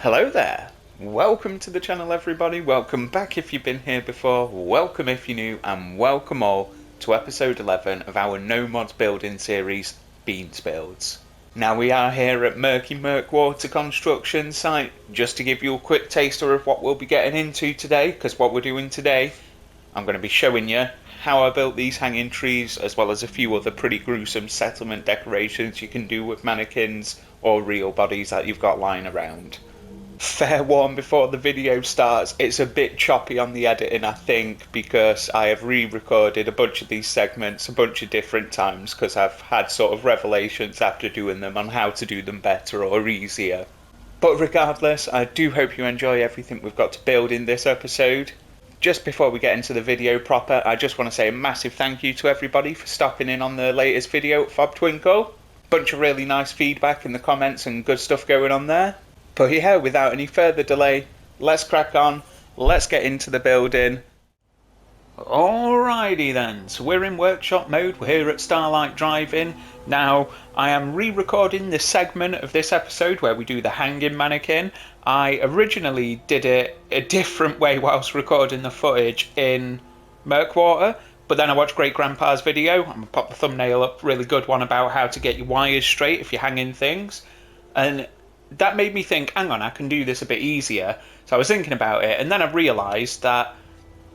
Hello there, welcome to the channel everybody, welcome back if you've been here before, welcome if you're new, and welcome all to episode 11 of our no mods building series, Beans Builds. Now we are here at Murkwater Construction Site, just to give you a quick taster of what we'll be getting into today, because what we're doing today, I'm going to be showing you how I built these hanging trees, as well as a few other pretty gruesome settlement decorations you can do with mannequins or real bodies that you've got lying around. Fair warn before the video starts, it's a bit choppy on the editing I think, because I have re-recorded a bunch of these segments a bunch of different times because I've had sort of revelations after doing them on how to do them better or easier. But regardless, I do hope you enjoy everything we've got to build in this episode. Just before we get into the video proper, I just want to say a massive thank you to everybody for stopping in on the latest video at Fob Twinkle. Bunch of really nice feedback in the comments and good stuff going on there. But yeah, without any further delay, let's crack on, let's get into the building. Alrighty then, so we're in workshop mode, we're here at Starlight Drive-In. Now, I am re-recording this segment of this episode where we do the hanging mannequin. I originally did it a different way whilst recording the footage in Murkwater, but then I watched Great Grandpa's video, I'm going to pop the thumbnail up, really good one about how to get your wires straight if you're hanging things. And that made me think, hang on, I can do this a bit easier. So I was thinking about it, and then I realised that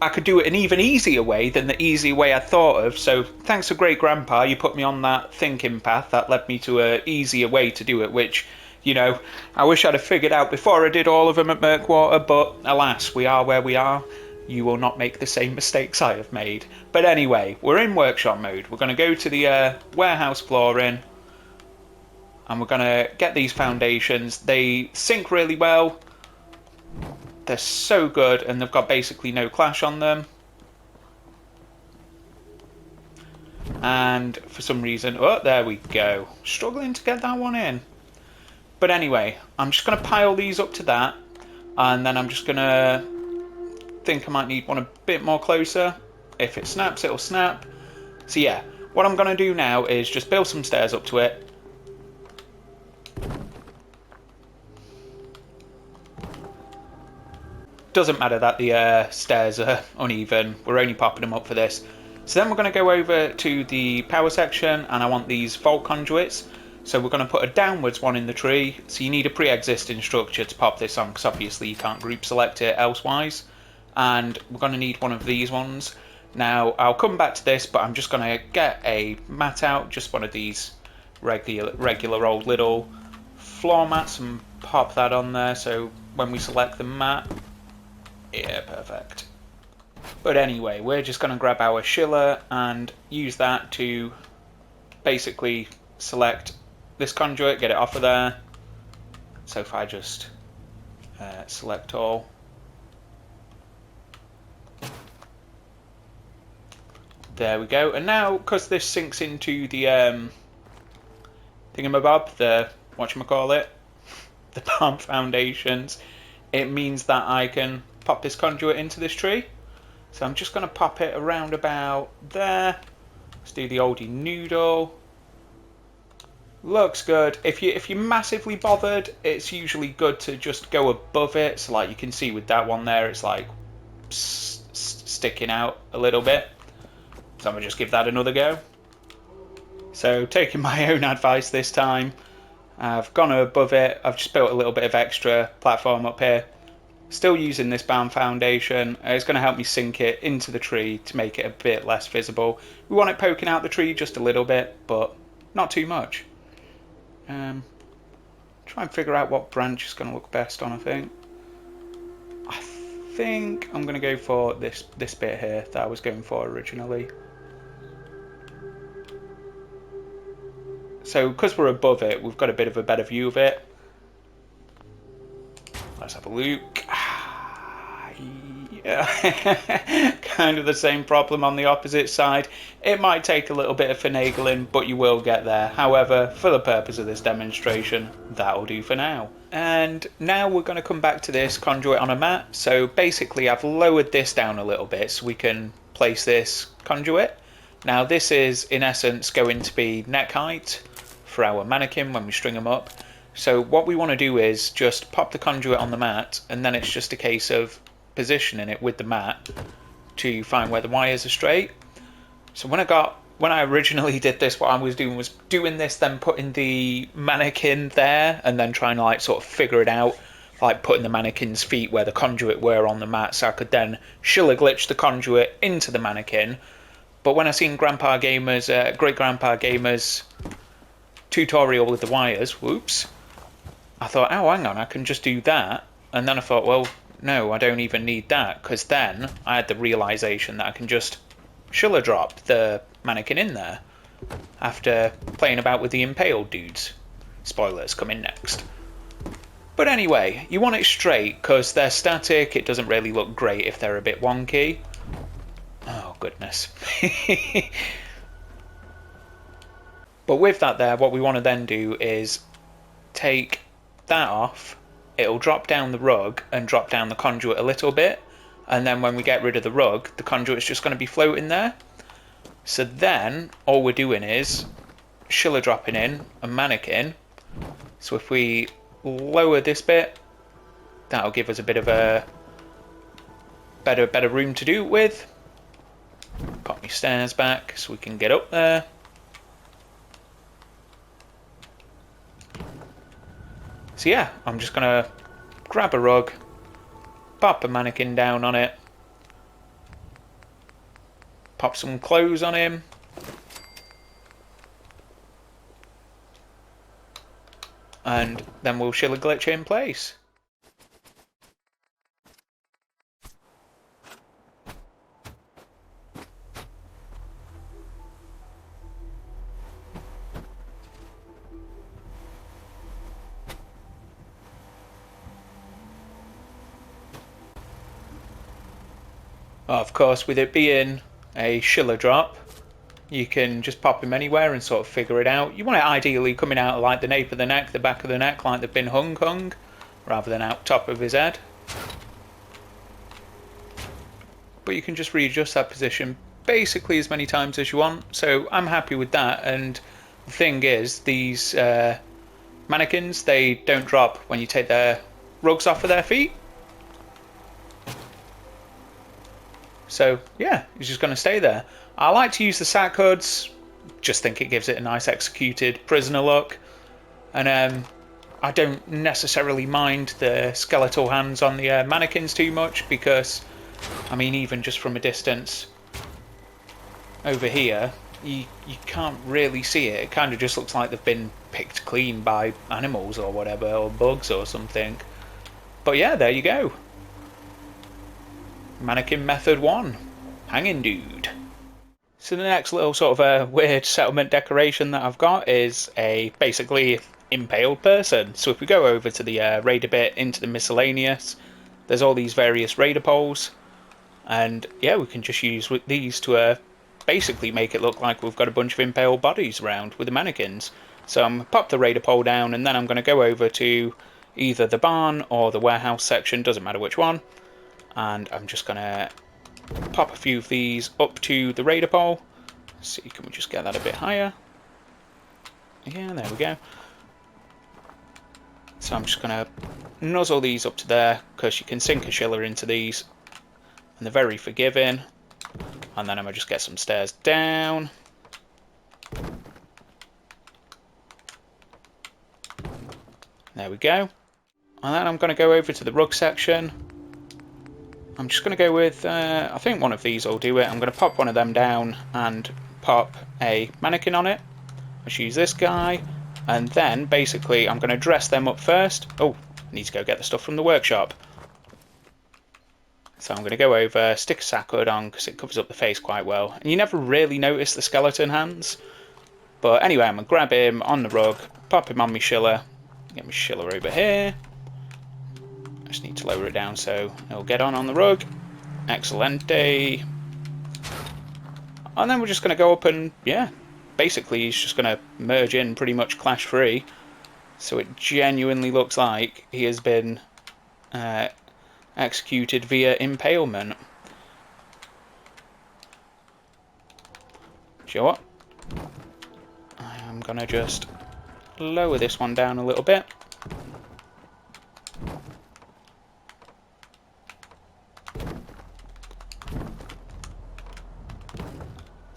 I could do it an even easier way than the easy way I thought of. So thanks to Great Grandpa, you put me on that thinking path that led me to an easier way to do it, which, you know, I wish I'd have figured out before I did all of them at Murkwater, but alas, we are where we are. You will not make the same mistakes I have made. But anyway, we're in workshop mode. We're going to go to the warehouse flooring, and we're going to get these foundations. They sync really well. They're so good, and they've got basically no clash on them. And for some reason, oh, there we go. Struggling to get that one in. But anyway, I'm just going to pile these up to that, and then I'm just going to think I might need one a bit more closer. If it snaps, it'll snap. So yeah, what I'm going to do now is just build some stairs up to it. Doesn't matter that the stairs are uneven, we're only popping them up for this. So then we're going to go over to the power section, and I want these vault conduits. So we're going to put a downwards one in the tree, so you need a pre-existing structure to pop this on, because obviously you can't group select it elsewise. And we're going to need one of these ones. Now I'll come back to this, but I'm just going to get a mat out, just one of these regular old little floor mats, and pop that on there, so when we select the mat, yeah, perfect. But anyway, we're just going to grab our schiller and use that to basically select this conduit, get it off of there. So if I just select all. There we go. And now, because this sinks into the thingamabob, the whatchamacallit, the palm foundations, it means that I can pop this conduit into this tree. So I'm just going to pop it around about there. Let's do the oldie noodle. Looks good. If you're massively bothered, it's usually good to just go above it. So like you can see with that one there, it's like sticking out a little bit. So I'm going to just give that another go. So taking my own advice this time, I've gone above it. I've just built a little bit of extra platform up here. Still using this bound foundation. It's going to help me sink it into the tree to make it a bit less visible. We want it poking out the tree just a little bit, but not too much. Try and figure out what branch is going to look best on, I think. I think I'm going to go for this bit here that I was going for originally. So because we're above it, we've got a bit of a better view of it. Let's have a look. Yeah. Kind of the same problem on the opposite side. It might take a little bit of finagling, but you will get there. However, for the purpose of this demonstration, that'll do for now. And now we're going to come back to this conduit on a mat. So basically I've lowered this down a little bit so we can place this conduit. Now this is in essence going to be neck height for our mannequin when we string them up. So what we want to do is just pop the conduit on the mat, and then it's just a case of positioning it with the mat to find where the wires are straight. So when I originally did this, what I was doing this, then putting the mannequin there, and then trying to like sort of figure it out, like putting the mannequin's feet where the conduit were on the mat, so I could then Schiller glitch the conduit into the mannequin. But when I seen Grandpa Gamer's, Great Grandpa Gamer's tutorial with the wires, whoops, I thought, oh, hang on, I can just do that. And then I thought, well, no, I don't even need that, because then I had the realization that I can just Schiller drop the mannequin in there after playing about with the impaled dudes. Spoilers coming next. But anyway, you want it straight, because they're static, it doesn't really look great if they're a bit wonky. Oh, goodness. But with that there, what we want to then do is take that off. It'll drop down the rug and drop down the conduit a little bit, and then when we get rid of the rug, the conduit's just going to be floating there. So then all we're doing is Schiller dropping in a mannequin. So if we lower this bit, that'll give us a bit of a better room to do it with. Pop my stairs back so we can get up there. So yeah, I'm just gonna grab a rug, pop a mannequin down on it, pop some clothes on him, and then we'll Schiller glitch it in place. Of course, with it being a Schiller drop, you can just pop him anywhere and sort of figure it out. You want it ideally coming out of like the nape of the neck, the back of the neck, like they've been hung, rather than out top of his head. But you can just readjust that position basically as many times as you want, so I'm happy with that. And the thing is, these mannequins, they don't drop when you take their rugs off of their feet. So yeah, it's just going to stay there. I like to use the sack hoods, just think it gives it a nice executed prisoner look. And I don't necessarily mind the skeletal hands on the mannequins too much, because, I mean, even just from a distance over here, you can't really see it. It kind of just looks like they've been picked clean by animals or whatever, or bugs or something. But yeah, there you go. Mannequin method 1, hanging dude. So the next little sort of a weird settlement decoration that I've got is a basically impaled person. So if we go over to the raider bit into the miscellaneous, there's all these various raider poles, and yeah, we can just use these to basically make it look like we've got a bunch of impaled bodies around with the mannequins. So I'm going to pop the raider pole down, and then I'm going to go over to either the barn or the warehouse section, doesn't matter which one. And I'm just going to pop a few of these up to the raider pole. See, can we just get that a bit higher? Yeah, there we go. So I'm just going to nuzzle these up to there, because you can sink a Schiller into these, and they're very forgiving. And then I'm going to just get some stairs down. There we go. And then I'm going to go over to the rug section. I'm just going to go with, I think one of these will do it. I'm going to pop one of them down and pop a mannequin on it. Let's use this guy. And then, basically, I'm going to dress them up first. Oh, I need to go get the stuff from the workshop. So I'm going to go over, stick a sack hood on, because it covers up the face quite well. And you never really notice the skeleton hands. But anyway, I'm going to grab him on the rug, pop him on my Schiller. Get my Schiller over here. Just need to lower it down so it'll get on the rug. Excelente. And then we're just going to go up and, yeah, basically he's just going to merge in pretty much clash free. So it genuinely looks like he has been executed via impalement. Do you know what? I'm going to just lower this one down a little bit.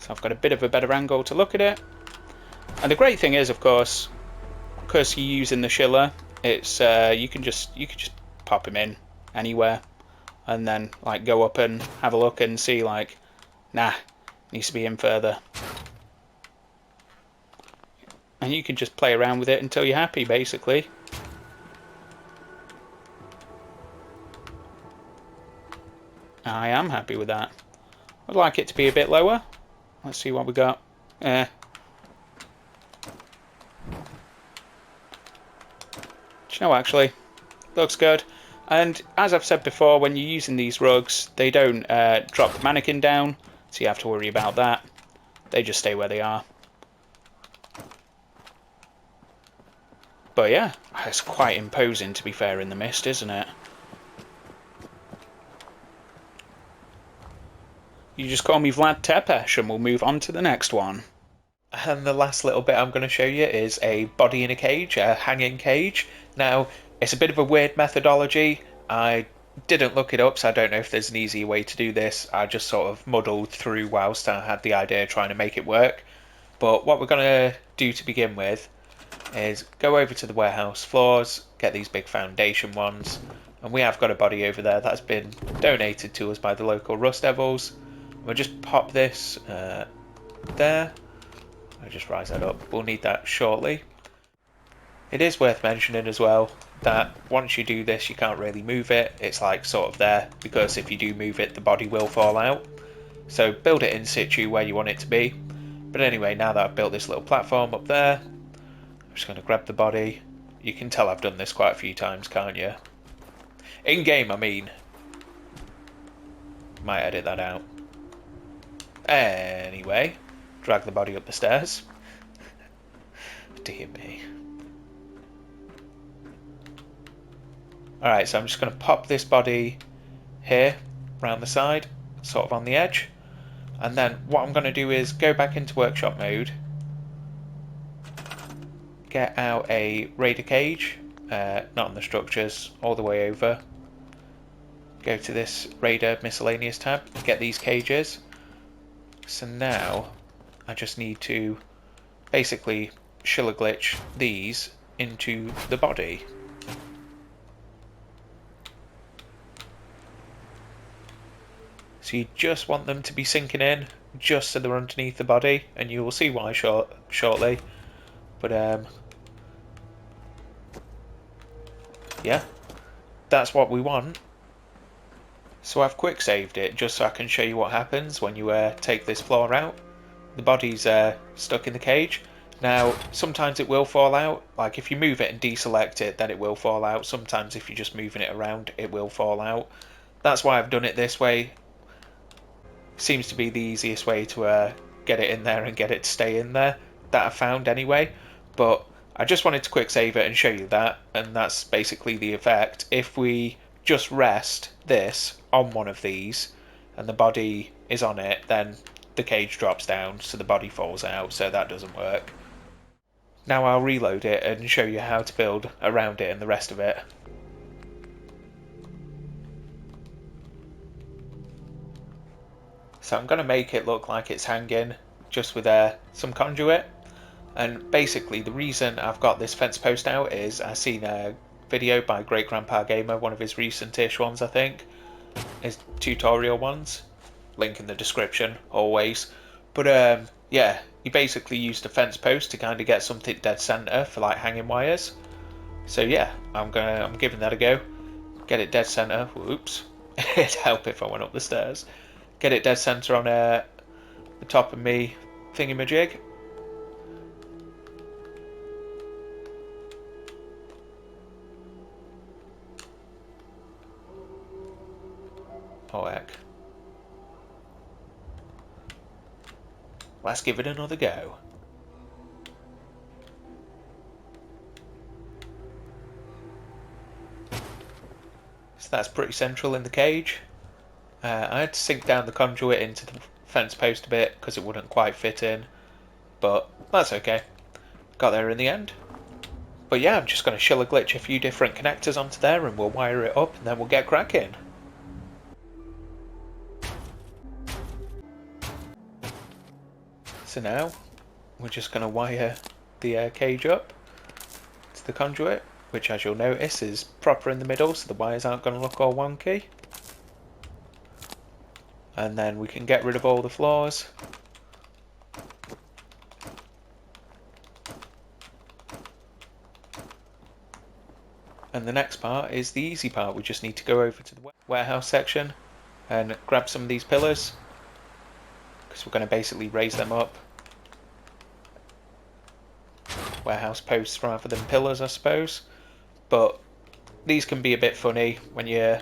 So I've got a bit of a better angle to look at it. And the great thing is, of course, because you're using the chiller, it's you can just pop him in anywhere, and then like go up and have a look and see like, nah, needs to be in further. And you can just play around with it until you're happy, basically. I am happy with that. I'd like it to be a bit lower. Let's see what we got. Do you know, actually, looks good. And as I've said before, when you're using these rugs, they don't drop the mannequin down, so you have to worry about that. They just stay where they are. But yeah, it's quite imposing, to be fair, in the mist, isn't it? You just call me Vlad Tepes and we'll move on to the next one. And the last little bit I'm going to show you is a body in a cage, a hanging cage. Now, it's a bit of a weird methodology. I didn't look it up, so I don't know if there's an easier way to do this. I just sort of muddled through whilst I had the idea trying to make it work. But what we're going to do to begin with is go over to the warehouse floors, get these big foundation ones, and we have got a body over there that's been donated to us by the local Rust Devils. We'll just pop this there. I'll just rise that up. We'll need that shortly. It is worth mentioning as well that once you do this, you can't really move it. It's like sort of there, because if you do move it, the body will fall out. So build it in situ where you want it to be. But anyway, now that I've built this little platform up there, I'm just going to grab the body. You can tell I've done this quite a few times, can't you? In game, I mean. Might edit that out. Anyway, drag the body up the stairs. Dear me. Alright, so I'm just going to pop this body here, round the side, sort of on the edge. And then what I'm going to do is go back into workshop mode, get out a raider cage, not on the structures, all the way over. Go to this raider miscellaneous tab, get these cages. So now I just need to basically chiller glitch these into the body. So you just want them to be sinking in just so they're underneath the body, and you will see why shortly. But yeah, that's what we want. So I've quick saved it just so I can show you what happens when you take this floor out. The body's stuck in the cage. Now, sometimes it will fall out. Like if you move it and deselect it, then it will fall out. Sometimes if you're just moving it around, it will fall out. That's why I've done it this way. Seems to be the easiest way to get it in there and get it to stay in there, that I've found anyway. But I just wanted to quick save it and show you that, and that's basically the effect. If we just rest this on one of these and the body is on it, then the cage drops down, so the body falls out, so that doesn't work. Now I'll reload it and show you how to build around it and the rest of it. So I'm going to make it look like it's hanging just with some conduit. And basically the reason I've got this fence post out is I've seen a video by Great Grandpa Gamer, one of his recent-ish ones I think, his tutorial ones, link in the description always. But yeah, he basically used a fence post to kind of get something dead center for like hanging wires. So yeah, I'm giving that a go. Get it dead center. Whoops, it'd help if I went up the stairs. Get it dead center on the top of me thingy-majig. Oh heck. Let's give it another go. So that's pretty central in the cage. I had to sink down the conduit into the fence post a bit because it wouldn't quite fit in, but that's okay. Got there in the end. But yeah, I'm just going to chiller glitch a few different connectors onto there and we'll wire it up and then we'll get cracking. So now we're just going to wire the cage up to the conduit, which as you'll notice is proper in the middle, so the wires aren't going to look all wonky. And then we can get rid of all the floors. And the next part is the easy part. We just need to go over to the warehouse section and grab some of these pillars, because we're going to basically raise them up. Warehouse posts rather than pillars, I suppose. But these can be a bit funny when you're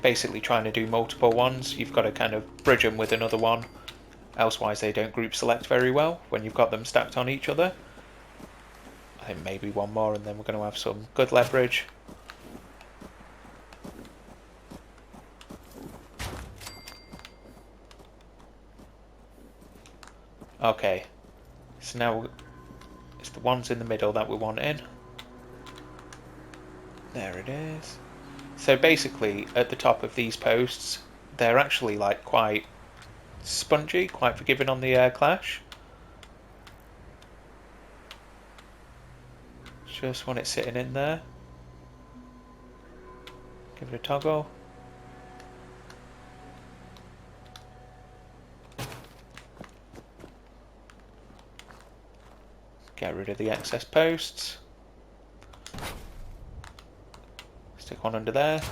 basically trying to do multiple ones. You've got to kind of bridge them with another one, elsewise they don't group select very well when you've got them stacked on each other. I think maybe one more and then we're going to have some good leverage. Okay, so now it's the ones in the middle that we want in. There it is. So basically at the top of these posts, they're actually like quite spongy, quite forgiving on the air clash. Just want it sitting in there. Give it a toggle. Get rid of the excess posts. Stick one under there.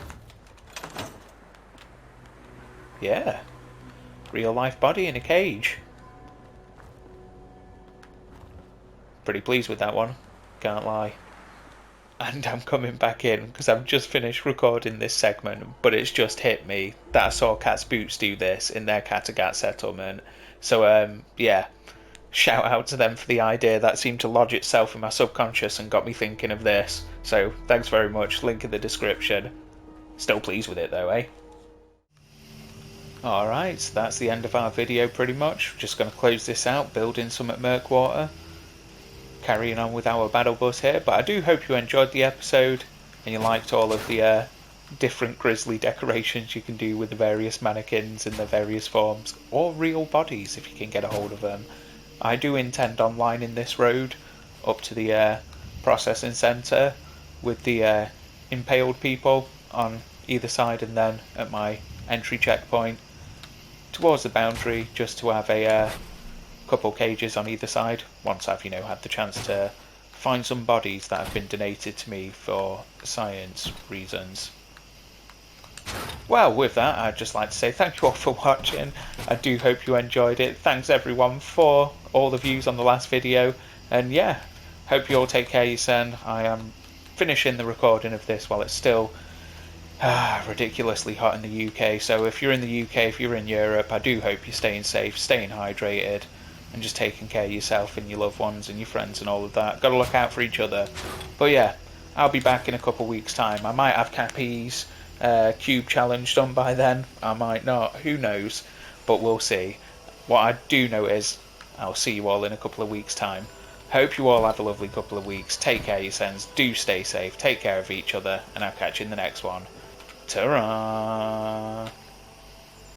Yeah. Real life body in a cage. Pretty pleased with that one, can't lie. And I'm coming back in because I've just finished recording this segment, but it's just hit me that I saw Cat's Boots do this in their Kattegat settlement. So yeah, shout out to them for the idea. That seemed to lodge itself in my subconscious and got me thinking of this. So thanks very much, link in the description. Still pleased with it though, eh? Alright, so that's the end of our video pretty much. Just going to close this out, building some at Murkwater. Carrying on with our battle bus here, but I do hope you enjoyed the episode and you liked all of the different grisly decorations you can do with the various mannequins in their various forms, or real bodies if you can get a hold of them. I do intend on lining this road up to the processing centre with the impaled people on either side, and then at my entry checkpoint towards the boundary just to have a couple cages on either side once I've had the chance to find some bodies that have been donated to me for science reasons. Well, with that, I'd just like to say thank you all for watching. I do hope you enjoyed it. Thanks everyone for all the views on the last video, and yeah, hope you all take care of yourself. I am finishing the recording of this while it's still ridiculously hot in the UK, so if you're in the UK, if you're in Europe, I do hope you're staying safe, staying hydrated, and just taking care of yourself and your loved ones and your friends and all of that. Gotta look out for each other. But yeah, I'll be back in a couple of weeks' time. I might have Cappy's cube challenge done by then. I might not. Who knows? But we'll see. What I do know is I'll see you all in a couple of weeks' time. Hope you all have a lovely couple of weeks. Take care of yourselves. Do stay safe. Take care of each other. And I'll catch you in the next one. Ta-ra!